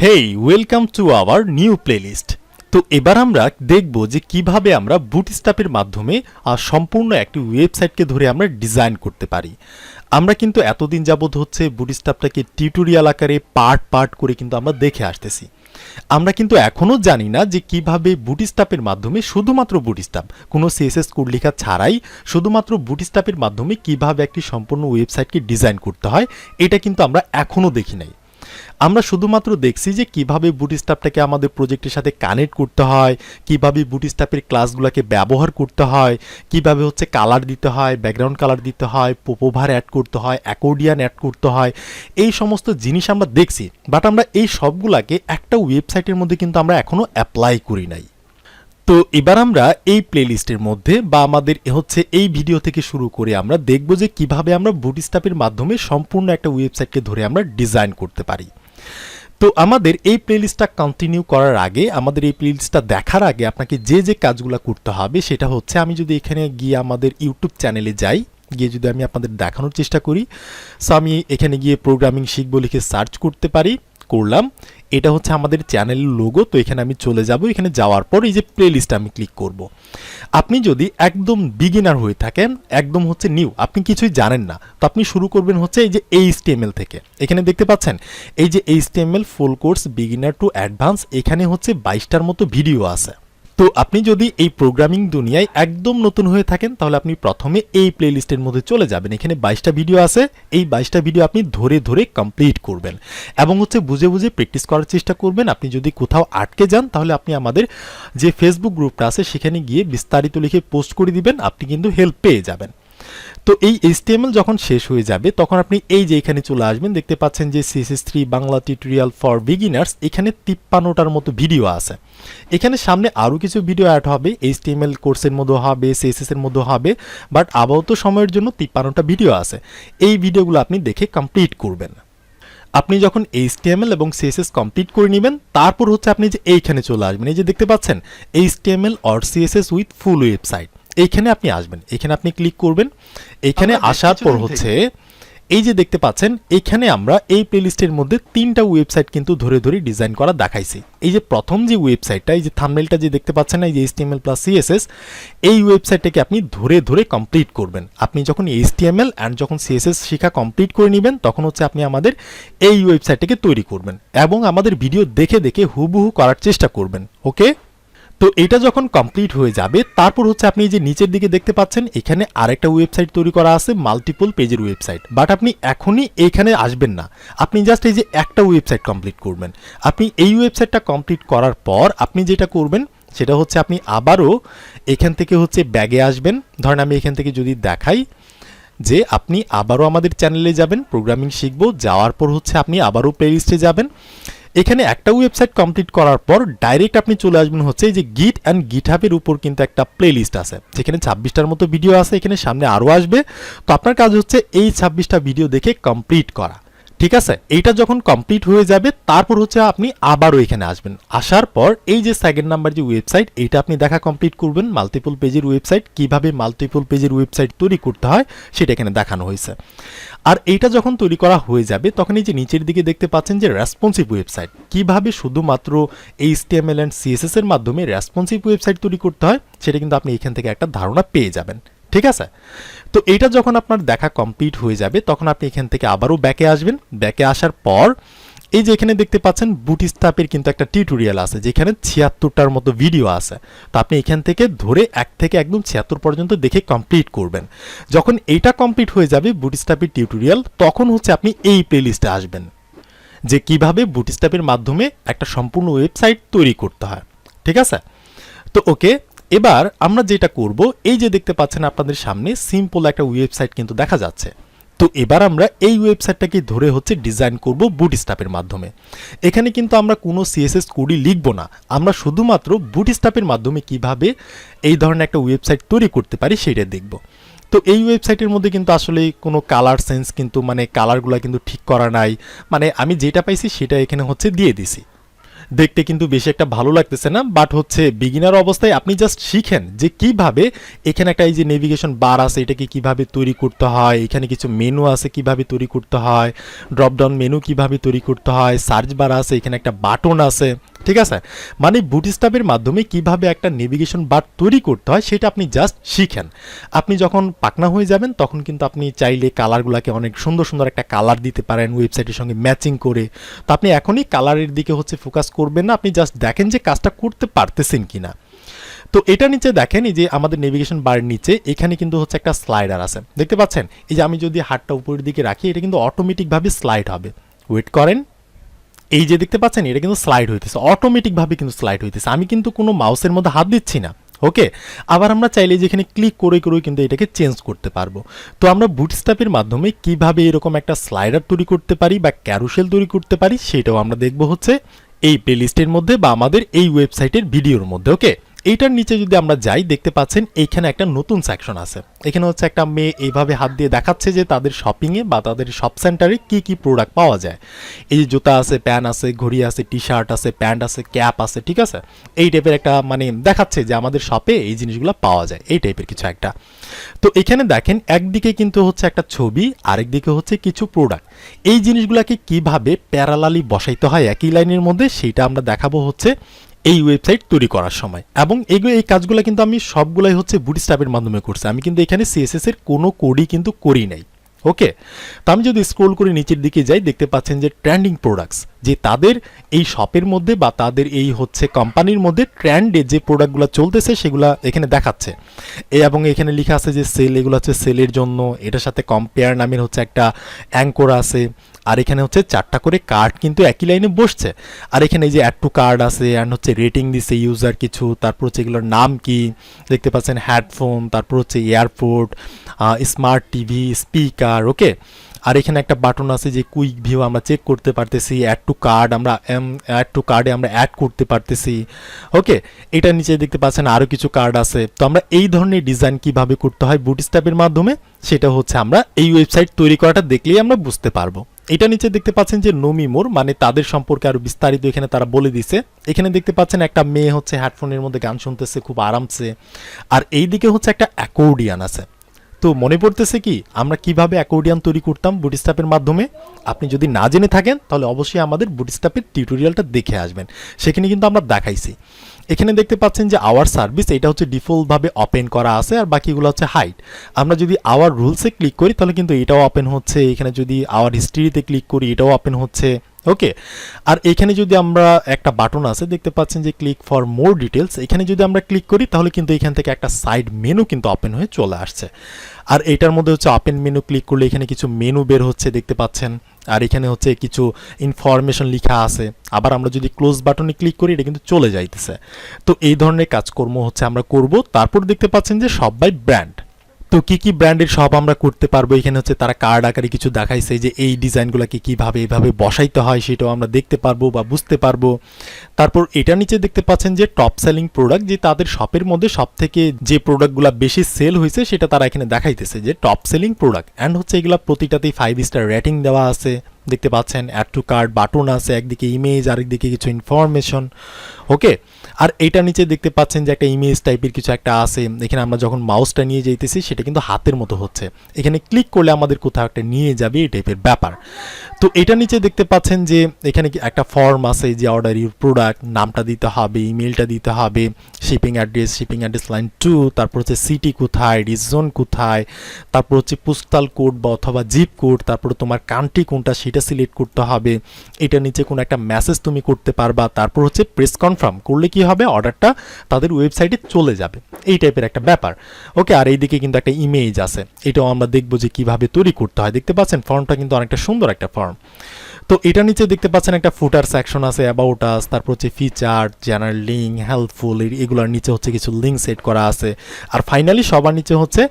Hey welcome to our new playlist. তো এবার আমরা দেখব যে কিভাবে আমরা বুটস্ট্র্যাপের মাধ্যমে সম্পূর্ণ একটি ওয়েবসাইটকে ধরে আমরা ডিজাইন করতে পারি। আমরা কিন্তু এতদিন যাবত হচ্ছে বুটস্ট্র্যাপটাকে টিউটোরিয়াল আকারে পার্ট পার্ট করে কিন্তু আমরা দেখে আসতেছি। আমরা কিন্তু এখনও জানি না যে কিভাবে বুটস্ট্র্যাপের মাধ্যমে শুধুমাত্র বুটস্ট্র্যাপ কোনো সিএসএস কোড লেখা ছাড়াই শুধুমাত্র বুটস্ট্র্যাপের মাধ্যমে কিভাবে একটি সম্পূর্ণ ওয়েবসাইটকে ডিজাইন করতে হয়, এটা কিন্তু আমরা এখনও দেখি নাই। আমরা শুধুমাত্র দেখছি যে কিভাবে বুটস্ট্র্যাপটাকে আমাদের প্রজেক্টের সাথে কানেক্ট করতে হয়, কিভাবে বুটস্ট্র্যাপের ক্লাসগুলোকে ব্যবহার করতে হয়, কিভাবে হচ্ছে কালার দিতে হয়, ব্যাকগ্রাউন্ড কালার দিতে হয়, পোপোভার অ্যাড করতে হয়, অ্যাকর্ডিয়ান অ্যাড করতে হয়, এই সমস্ত জিনিস আমরা দেখছি। বাট আমরা এই সবগুলাকে একটা ওয়েবসাইটের মধ্যে কিন্তু আমরা এখনও অ্যাপ্লাই করি নাই। তো এবার আমরা এই প্লেলিস্টের মধ্যে বা আমাদের হচ্ছে এই ভিডিও থেকে শুরু করে আমরা দেখব যে কিভাবে আমরা বুটস্ট্র্যাপের মাধ্যমে সম্পূর্ণ একটা ওয়েবসাইটকে ধরে আমরা ডিজাইন করতে পারি। তো আমাদের এই প্লেলিস্টটা কন্টিনিউ করার আগে, আমাদের এই প্লেলিস্টটা দেখার আগে আপনাকে যে যে কাজগুলো করতে হবে সেটা হচ্ছে, আমি যদি এখানে গিয়ে আমাদের ইউটিউব চ্যানেলে যাই, গিয়ে যদি আমি আপনাদের দেখানোর চেষ্টা করি, সো আমি এখানে গিয়ে প্রোগ্রামিং শিখবো লিখে সার্চ করতে পারি, করলাম। এটা হচ্ছে আমাদের চ্যানেলের লোগো। তো এখানে আমি চলে যাব, এখানে যাওয়ার পর এই যে প্লেলিস্টে আমি ক্লিক করব। আপনি যদি একদম বিগিনার হয়ে থাকেন, একদম হচ্ছে নিউ, আপনি কিছুই জানেন না, তো আপনি শুরু করবেন হচ্ছে এই যে HTML থেকে। এখানে দেখতে পাচ্ছেন এই যে HTML full course beginner to advance, এখানে হচ্ছে 22টার মতো ভিডিও আছে। তো আপনি যদি এই প্রোগ্রামিং দুনিয়ায় একদম নতুন হয়ে থাকেন, তাহলে আপনি প্রথমে এই প্লেলিস্টের মধ্যে চলে যাবেন। এখানে 22টা ভিডিও আছে, এই 22টা ভিডিও আপনি ধরে ধরে কমপ্লিট করবেন এবং হচ্ছে বুঝে বুঝে প্র্যাকটিস করার চেষ্টা করবেন। আপনি যদি কোথাও আটকে যান, তাহলে আপনি আমাদের যে ফেসবুক গ্রুপটা আছে সেখানে গিয়ে বিস্তারিত লিখে পোস্ট করে দিবেন, আপনি কিন্তু হেল্প পেয়ে যাবেন। তো এই HTML যখন শেষ হয়ে যাবে, তখন আপনি এই যে এখানে চলে আসবেন, দেখতে পাচ্ছেন যে CSS3 Bangla tutorial for beginners, এখানে 53টার মতো ভিডিও আছে। এখানে সামনে আরও কিছু ভিডিও অ্যাড হবে, HTML কোর্সের মধ্যে হবে, CSS এর মধ্যে হবে, বাট আপাতত সময়ের জন্য 53টা ভিডিও আছে। এই ভিডিওগুলো আপনি দেখে কমপ্লিট করবেন। আপনি যখন HTML এবং CSS কমপ্লিট করে নেবেন, তারপর হচ্ছে আপনি যে এইখানে চলে আসবেন, এই যে দেখতে পাচ্ছেন HTML or CSS with full website, এইখানে আপনি আসবেন, এখানে আপনি ক্লিক করবেন। এখানে আসার পর হচ্ছে এই যে দেখতে পাচ্ছেন, এখানে আমরা এই প্লেলিস্টের মধ্যে 3টা ওয়েবসাইট কিন্তু ধরে ধরে ডিজাইন করা দেখাইছি। এই যে প্রথম যে ওয়েবসাইটটা, এই যে থাম্বনেলটা যে দেখতে পাচ্ছেন, এই যে HTML প্লাস CSS, এই ওয়েবসাইটটাকে আপনি ধরে ধরে কমপ্লিট করবেন। আপনি যখন HTML অ্যান্ড যখন CSS শেখা কমপ্লিট করে নেবেন, তখন হচ্ছে আপনি আমাদের এই ওয়েবসাইটটাকে তৈরি করবেন এবং আমাদের ভিডিও দেখে দেখে হুবহু করার চেষ্টা করবেন। ওকে, তো এটা যখন কমপ্লিট হয়ে যাবে, তারপর হচ্ছে আপনি যে নিচের দিকে দেখতে পাচ্ছেন, এখানে আরেকটা ওয়েবসাইট তৈরি করা আছে, মাল্টিপল পেজের ওয়েবসাইট। বাট আপনি এখনই এইখানে আসবেন না, আপনি জাস্ট এই যে একটা ওয়েবসাইট কমপ্লিট করবেন। আপনি এই ওয়েবসাইটটা কমপ্লিট করার পর আপনি যেটা করবেন সেটা হচ্ছে, আপনি আবারও এখান থেকে হচ্ছে ব্যাগে আসবেন। ধরেন আমি এখান থেকে যদি দেখাই যে আপনি আবারও আমাদের চ্যানেলে যাবেন, প্রোগ্রামিং শিখবো, যাওয়ার পর হচ্ছে আপনি আবারও প্লেলিস্টে যাবেন। এখানে একটা ওয়েবসাইট কমপ্লিট করার পর ডাইরেক্ট আপনি চলে আসবেন হচ্ছে এই যে গিট অ্যান্ড গিটহাবের উপর কিন্তু একটা প্লেলিস্ট আছে, যেখানে 26টার মতো ভিডিও আছে, এখানে সামনে আরও আসবে। তো আপনার কাজ হচ্ছে এই 26টা ভিডিও দেখে কমপ্লিট করা, ঠিক আছে? এইটা যখন কমপ্লিট হয়ে যাবে, তারপর হচ্ছে আপনি আবারও এখানে আসবেন। আসার পর এই যে সেকেন্ড নাম্বার যে ওয়েবসাইট, এইটা আপনি দেখা কমপ্লিট করবেন। মাল্টিপল পেজের ওয়েবসাইট, কিভাবে মাল্টিপল পেজের ওয়েবসাইট তৈরি করতে হয় সেটা এখানে দেখানো হয়েছে। আর এইটা যখন তৈরি করা হয়ে যাবে, তখন এই যে নিচের দিকে দেখতে পাচ্ছেন যে রেসপন্সিভ ওয়েবসাইট, কিভাবে শুধুমাত্র HTML অ্যান্ড CSS এর মাধ্যমে রেসপন্সিভ ওয়েবসাইট তৈরি করতে হয়, সেটা কিন্তু আপনি এখান থেকে একটা ধারণা পেয়ে যাবেন, ঠিক আছে? তো এইটা যখন আপনার দেখা কমপ্লিট হয়ে যাবে, তখন আপনি এখান থেকে আবারও ব্যাকে আসবেন। ব্যাকে আসার পর এই যে এখানে দেখতে পাচ্ছেন বুটস্ট্র্যাপের কিন্তু একটা টিউটোরিয়াল আছে, যেখানে 76টার মতো ভিডিও আছে। তো আপনি এখান থেকে ধরে 1 থেকে একদম 76 পর্যন্ত দেখে কমপ্লিট করবেন। যখন এইটা কমপ্লিট হয়ে যাবে বুটস্ট্র্যাপের টিউটোরিয়াল, তখন হচ্ছে আপনি এই প্লেলিস্টে আসবেন, যে কিভাবে বুটস্ট্র্যাপের মাধ্যমে একটা সম্পূর্ণ ওয়েবসাইট তৈরি করতে হয়, ঠিক আছে? তো ওকে, এবার আমরা যেটা করব, এই যে দেখতে পাচ্ছেন আপনাদের সামনে সিম্পল একটা ওয়েবসাইট কিন্তু দেখা যাচ্ছে। তো এবার আমরা এই ওয়েবসাইটটাকে ধরে হচ্ছে ডিজাইন করব বুটস্ট্র্যাপের মাধ্যমে। এখানে কিন্তু আমরা কোনো CSS কোডই লিখব না, আমরা শুধুমাত্র বুটস্ট্র্যাপের মাধ্যমে কিভাবে এই ধরনের একটা ওয়েবসাইট তৈরি করতে পারি সেটা দেখব। তো এই ওয়েবসাইটের মধ্যে কিন্তু আসলে কোনো কালার সেন্স কিন্তু মানে কালারগুলো কিন্তু ঠিক করা নাই, মানে আমি যেটা পাইছি সেটা এখানে হচ্ছে দিয়ে দিছি। দেখতে কিন্তু বেশি একটা ভালো লাগতেছে না, বাট হচ্ছে বিগিনার অবস্থায় আপনি জাস্ট শিখেন যে কিভাবে এখানে একটা এই যে নেভিগেশন বার আছে এটাকে কিভাবে তৈরি করতে হয়, এখানে কিছু মেনু আছে কিভাবে তৈরি করতে হয়, ড্রপ ডাউন মেনু কিভাবে তৈরি করতে হয়, সার্চ বার আছে, এখানে একটা বাটন আছে, ঠিক আছে। মানে বুটস্ট্র্যাপের মাধ্যমে কিভাবে একটা নেভিগেশন বার তৈরি করতে হয় সেটা আপনি জাস্ট শিখেন। আপনি যখন পাকনা হয়ে যাবেন তখন কিন্তু আপনি চাইলে কালারগুলোকে অনেক সুন্দর সুন্দর একটা কালার দিতে পারেন ওয়েবসাইটের সঙ্গে ম্যাচিং করে। তো আপনি এখনই কালারের দিকে হচ্ছে ফোকাস করবেন না, আপনি জাস্ট দেখেন যে কাজটা করতে পারতেছেন কিনা। তো এটা নিচে দেখেন এই যে আমাদের নেভিগেশন বারের নিচে এখানে কিন্তু হচ্ছে একটা স্লাইডার আছে, দেখতে পাচ্ছেন। এই যে আমি যদি হাতটা উপরের দিকে রাখি এটা কিন্তু অটোমেটিকভাবে স্লাইড হবে। ওয়েট করেন, এই যে দেখতে পাচ্ছেন এটা কিন্তু স্লাইড হইতেছে, অটোমেটিকভাবে কিন্তু স্লাইড হইতেছে, আমি কিন্তু কোনো মাউসের মধ্যে হাত দিচ্ছি না। ওকে, আবার আমরা চাইলে যেখানে ক্লিক করে করে কিন্তু এটাকে চেঞ্জ করতে পারবো। তো আমরা বুটস্ট্র্যাপের মাধ্যমে কিভাবে এরকম একটা স্লাইডার তৈরি করতে পারি বা ক্যারুসেল তৈরি করতে পারি সেটাও আমরা দেখব হচ্ছে এই প্লেলিস্টের মধ্যে বা আমাদের এই ওয়েবসাইটের ভিডিওর মধ্যে। ওকে, এইটার নিচে যদি আমরা যাই দেখতে পাচ্ছেন এইখানে একটা নতুন সেকশন আছে। এখানে হচ্ছে একটা মেয়ে এইভাবে হাত দিয়ে দেখাচ্ছে যে তাদের শপিংয়ে বা তাদের শপ সেন্টারে কি কি প্রোডাক্ট পাওয়া যায়। এই যে জুতা আছে, প্যান আছে, ঘড়ি আছে, টি শার্ট আছে, প্যান্ট আছে, ক্যাপ আছে, ঠিক আছে। এই টাইপের একটা মানে দেখাচ্ছে যে আমাদের শপে এই জিনিসগুলো পাওয়া যায়, এই টাইপের কিছু একটা। তো এখানে দেখেন একদিকে কিন্তু হচ্ছে একটা ছবি, আরেকদিকে হচ্ছে কিছু প্রোডাক্ট। এই জিনিসগুলোকে কিভাবে প্যারালালি বসাইতে হয় একই লাইনের মধ্যে সেইটা আমরা দেখাবো হচ্ছে এই ওয়েবসাইট তৈরি করার সময়। এবং এই কাজগুলো কিন্তু আমি সবগুলাই হচ্ছে বুটস্ট্র্যাপের মাধ্যমে করছি, আমি কিন্তু এখানে সিএসএস এর কোনো কোডই কিন্তু করি নাই। ওকে, তো আমি যদি স্ক্রোল করে নিচের দিকে যাই দেখতে পাচ্ছেন যে ট্রেন্ডিং প্রোডাক্টস, যে তাদের এই শপের মধ্যে বা তাদের এই হচ্ছে কোম্পানির মধ্যে ট্রেন্ডে যে প্রোডাক্টগুলো চলতেছে সেগুলো এখানে দেখাচ্ছে। এবং এখানে লেখা আছে যে সেল, এগুলো হচ্ছে সেলের জন্য। এটার সাথে কম্পেয়ার নামের হচ্ছে একটা অ্যাঙ্কর আছে। আর এখানে হচ্ছে 4টা করে কার্ড কিন্তু একই লাইনে বসছে। আর এখানে এই যে অ্যাড টু কার্ড আছে, অ্যান্ড হচ্ছে রেটিং দিছে ইউজার কিছু, তারপর হচ্ছে এগুলোর নাম কি দেখতে পাচ্ছেন, হেডফোন, তারপর হচ্ছে এয়ারপোর্ট, স্মার্ট টিভি, স্পিকার। ওকে, আর এখানে একটা বাটন আছে যে কুইক ভিউ, আমরা চেক করতে পারতেছি। অ্যাড টু কার্ড, আমরা অ্যাড টু কার্ডে আমরা অ্যাড করতে পারতেছি। ওকে, এটার নিচে দেখতে পাচ্ছেন আরও কিছু কার্ড আছে। তো আমরা এই ধরনের ডিজাইন কিভাবে করতে হয় বুটস্ট্র্যাপের মাধ্যমে সেটা হচ্ছে আমরা এই ওয়েবসাইট তৈরি করাটা দেখলেই আমরা বুঝতে পারবো। এটা নিচে দেখতে পাচ্ছেন যে নোমি মোর, মানে তাদের সম্পর্কে আরো বিস্তারিত এখানে তারা বলে দিছে। এখানে দেখতে পাচ্ছেন একটা মেয়ে হচ্ছে হেডফোনের মধ্যে গান শুনতেছে খুব আরামসে। আর এই দিকে হচ্ছে একটা অ্যাকর্ডিয়ান আছে। তো মনে পড়তেছে কি আমরা কিভাবে অ্যাকর্ডিয়ান তৈরি করতাম বুটস্ট্র্যাপের মাধ্যমে? আপনি যদি না জেনে থাকেন তাহলে অবশ্যই আমাদের বুটস্ট্র্যাপের টিউটোরিয়ালটা দেখে আসবেন, সেখানে কিন্তু আমরা দেখাইছি। এখানে দেখতে পাচ্ছেন যে আওয়ার সার্ভিস, এটা হচ্ছে ডিফল্টভাবে ওপেন করা আছে, আর বাকিগুলো হচ্ছে হাইড। আমরা যদি আওয়ার রুলসে ক্লিক করি তাহলে কিন্তু এটাও ওপেন হচ্ছে। এখানে যদি আওয়ার হিস্ট্রিতে ক্লিক করি এটাও ওপেন হচ্ছে। ওকে, আর এখানে যদি আমরা একটা বাটন আছে দেখতে পাচ্ছেন যে ক্লিক ফর মোর ডিটেলস, এখানে যদি আমরা ক্লিক করি তাহলে কিন্তু এখান থেকে একটা সাইড মেনু কিন্তু ওপেন হয়ে চলে আসছে। আর এটার মধ্যে হচ্ছে ওপেন মেনু ক্লিক করলে এখানে কিছু মেনু বের হচ্ছে দেখতে পাচ্ছেন। আর এখানে হচ্ছে কিছু ইনফরমেশন লেখা আছে। আবার আমরা যদি ক্লোজ বাটনে ক্লিক করি এটা কিন্তু চলে যাইতেছে। তো এই ধরনের কাজকর্ম হচ্ছে আমরা করব। তারপর দেখতে পাচ্ছেন যে সব বাই ব্র্যান্ড। তো কি কি ব্র্যান্ডের সব আমরা করতে পারবো, এখানে হচ্ছে তারা কার্ড আকারে কিছু দেখাইছে যে এই ডিজাইনগুলোকে কিভাবে এভাবে বসাইতে হয় সেটাও আমরা দেখতে পারবো বা বুঝতে পারবো। তারপর এটা নিচে দেখতে পাচ্ছেন যে টপ সেলিং প্রোডাক্ট, যে তাদের শপের মধ্যে সব থেকে যে প্রোডাক্টগুলো বেশি সেল হয়েছে সেটা তারা এখানে দেখাইতেছে যে টপ সেলিং প্রোডাক্ট। অ্যান্ড হচ্ছে এগুলো প্রতিটাতেই 5 স্টার রেটিং দেওয়া আছে দেখতে পাচ্ছেন। অ্যাড টু কার্ড বাটন আছে, একদিকে ইমেজ আরেকদিকে কিছু ইনফরমেশন। ওকে, আর এইটা নিচে দেখতে পাচ্ছেন যে একটা ইমেজ টাইপের কিছু একটা আছে। এখানে আমরা যখন মাউসটা নিয়ে যাইতেছি সেটা কিন্তু হাতের মতো হচ্ছে, এখানে ক্লিক করলে আমাদের কোথাও একটা নিয়ে যাবে এই টাইপের ব্যাপার। তো এটা নিচে দেখতে পাচ্ছেন যে এখানে একটা ফর্ম আছে যে অর্ডার ইউর প্রোডাক্ট, নামটা দিতে হবে, ইমেলটা দিতে হবে, শিপিং অ্যাড্রেস লাইন 2, তারপর হচ্ছে সিটি কোথায়, রিজন কোথায়, তারপর হচ্ছে পোস্টাল কোড বা অথবা জিপ কোড, তারপর তোমার কান্ট্রি কোনটা সেটা সিলেক্ট করতে হবে। এটা নিচে কোনো একটা মেসেজ তুমি করতে পারবা। তারপর হচ্ছে প্রেস কনফার্ম করলে কি হবে, অর্ডারটা তাদের ওয়েবসাইটে চলে যাবে, এই টাইপের একটা ব্যাপার। ওকে, আর এইদিকে কিন্তু একটা ইমেজ আছে, এটাও আমরা দেখবো যে কিভাবে তৈরি করতে হয়। দেখতে পাচ্ছেন ফর্মটা কিন্তু অনেকটা সুন্দর একটা ফর্ম। তো এটা নিচে দেখতে পাচ্ছেন একটা ফুটার সেকশন আছে, অ্যাবাউট আস, তারপর হচ্ছে ফিচার, জেনারেল লিঙ্ক, হেল্পফুল, এগুলোর নিচে হচ্ছে কিছু লিঙ্ক সেট করা আছে। আর ফাইনালি সবার নিচে হচ্ছে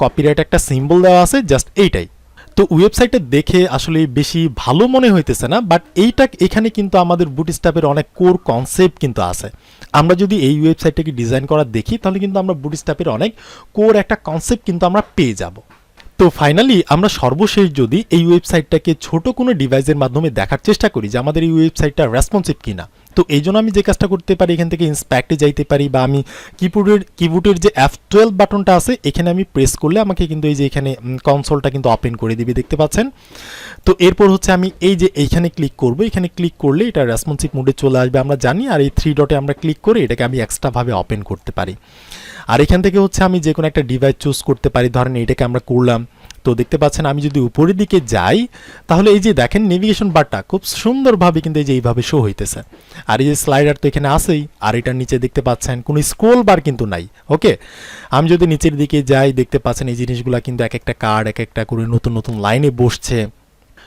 কপিরাইট একটা সিম্বল দেওয়া আছে, জাস্ট এইটাই। তো ওয়েবসাইটে দেখে আসলে বেশি ভালো মনে হইতেছে না, বাট এখানে কিন্তু আমাদের বুটস্ট্র্যাপের অনেক কোর কনসেপ্ট কিন্তু আছে। আমরা যদি এই ওয়েবসাইটটাকে ডিজাইন করা দেখি তাহলে কিন্তু আমরা বুটস্ট্র্যাপের অনেক কোর একটা কনসেপ্ট কিন্তু আমরা পেয়ে যাব। তো ফাইনালি আমরা সর্বশেষ যদি এই ওয়েবসাইটটাকে ছোট কোনো ডিভাইসের মাধ্যমে দেখার চেষ্টা করি যে আমাদের এই ওয়েবসাইটটা রেসপন্সিভ কিনা, তো এই জন্য আমি যে কাজটা করতে পারি, এখান থেকে ইন্সপেক্টে যাইতে পারি, বা আমি কিবোর্ডের যে F12 বাটনটা আছে এখানে আমি প্রেস করলে আমাকে কিন্তু এই যে এখানে কনসোলটা কিন্তু ওপেন করে দিবে, দেখতে পাচ্ছেন। তো এরপর হচ্ছে আমি এই যে এইখানে ক্লিক করব, এখানে ক্লিক করলে এটা রেসপন্সিভ মোডে চলে আসবে আমরা জানি, আর এই 3 ডটে আমরা ক্লিক করে এটাকে আমি এক্সট্রাভাবে ওপেন করতে পারি। আর এখান থেকে হচ্ছে আমি যে কোনো একটা ডিভাইস চুজ করতে পারি, ধরেন এটাকে আমরা করলাম। তো দেখতে পাচ্ছেন আমি যদি উপরের দিকে যাই তাহলে এই যে দেখেন নেভিগেশন বারটা খুব সুন্দরভাবে কিন্তু এই যে এইভাবে শো হইতেছে। আর এই যে স্লাইডার তো এখানে আসেই, আর এটার নিচে দেখতে পাচ্ছেন কোনো স্ক্রোল বার কিন্তু নাই। ওকে, আমি যদি নিচের দিকে যাই দেখতে পাচ্ছেন এই জিনিসগুলো কিন্তু এক একটা কার্ড এক একটা করে নতুন নতুন লাইনে বসছে।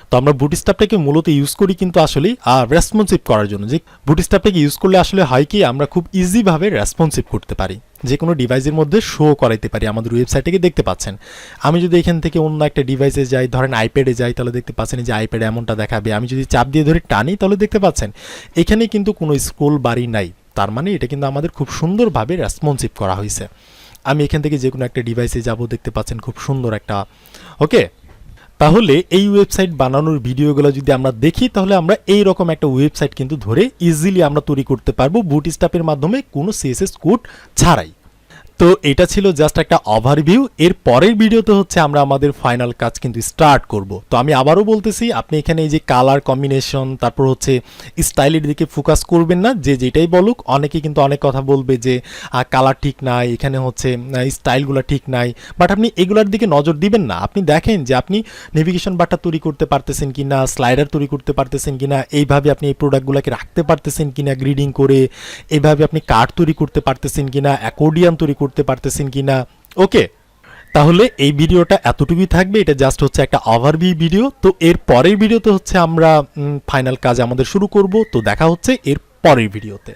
তো আমরা বুটস্ট্র্যাপটাকে মূলত ইউজ করি কিন্তু আসলে রেসপন্সিভ করার জন্য, যে বুটস্ট্র্যাপটাকে ইউজ করলে আসলে হয় কি আমরা খুব ইজিভাবে রেসপন্সিভ করতে পারি, যে কোনো ডিভাইসের মধ্যে শো করাইতে পারি। আমাদের ওয়েবসাইটে দেখতে পাচ্ছেন আমি যদি এখান থেকে অন্য একটা ডিভাইসে যাই, ধরেন আইপ্যাডে যাই, তাহলে দেখতে পাচ্ছেন যে আইপ্যাডে এমনটা দেখাবে। আমি যদি চাপ দিয়ে ধরে টানি তাহলে দেখতে পাচ্ছেন এখানে কিন্তু কোনো স্ক্রোল বারই নাই, তার মানে এটা কিন্তু আমাদের খুব সুন্দরভাবে রেসপন্সিভ করা হয়েছে। আমি এখান থেকে যে কোনো একটা ডিভাইসে যাব, দেখতে পাচ্ছেন খুব সুন্দর একটা। ওকে, তাহলে এই ওয়েবসাইট বানানোর ভিডিওগুলো যদি আমরা দেখি তাহলে আমরা এই রকম একটা ওয়েবসাইট কিন্তু ধরে ইজিলি আমরা তৈরি করতে পারবো বুটস্ট্র্যাপের মাধ্যমে কোনো সিএসএস কোড ছাড়াই। তো এটা ছিল জাস্ট একটা ওভারভিউ। এর পরের ভিডিওতে হচ্ছে আমরা আমাদের ফাইনাল কাজ কিন্তু স্টার্ট করব। তো আমি আবারও বলতেছি, আপনি এখানে এই যে কালার কম্বিনেশন, তারপর হচ্ছে স্টাইলের দিকে ফোকাস করবেন না, যে যেটাই বলুক। অনেকে কিন্তু অনেক কথা বলবে যে কালার ঠিক নাই, এখানে হচ্ছে স্টাইলগুলো ঠিক নাই, বাট আপনি এগুলোর দিকে নজর দিবেন না। আপনি দেখেন যে আপনি নেভিগেশন বারটা তৈরি করতে পারতেছেন কিনা, স্লাইডার তৈরি করতে পারতেছেন কিনা, এইভাবে আপনি এই প্রোডাক্টগুলোকে রাখতে পারতেছেন কিনা গ্রিডিং করে, এইভাবে আপনি কার্ড তৈরি করতে পারতেছেন কিনা, অ্যাকর্ডিয়ান তৈরি করতে পারতেছেন কিনা। ওকে, তাহলে এই ভিডিওটা এতটুকুই থাকবে। এটা জাস্ট হচ্ছে একটা ওভারভিউ ভিডিও। তো এর পরের ভিডিওতে হচ্ছে আমরা ফাইনাল কাজ আমাদের শুরু করব। তো দেখা হচ্ছে এর পরের ভিডিওতে।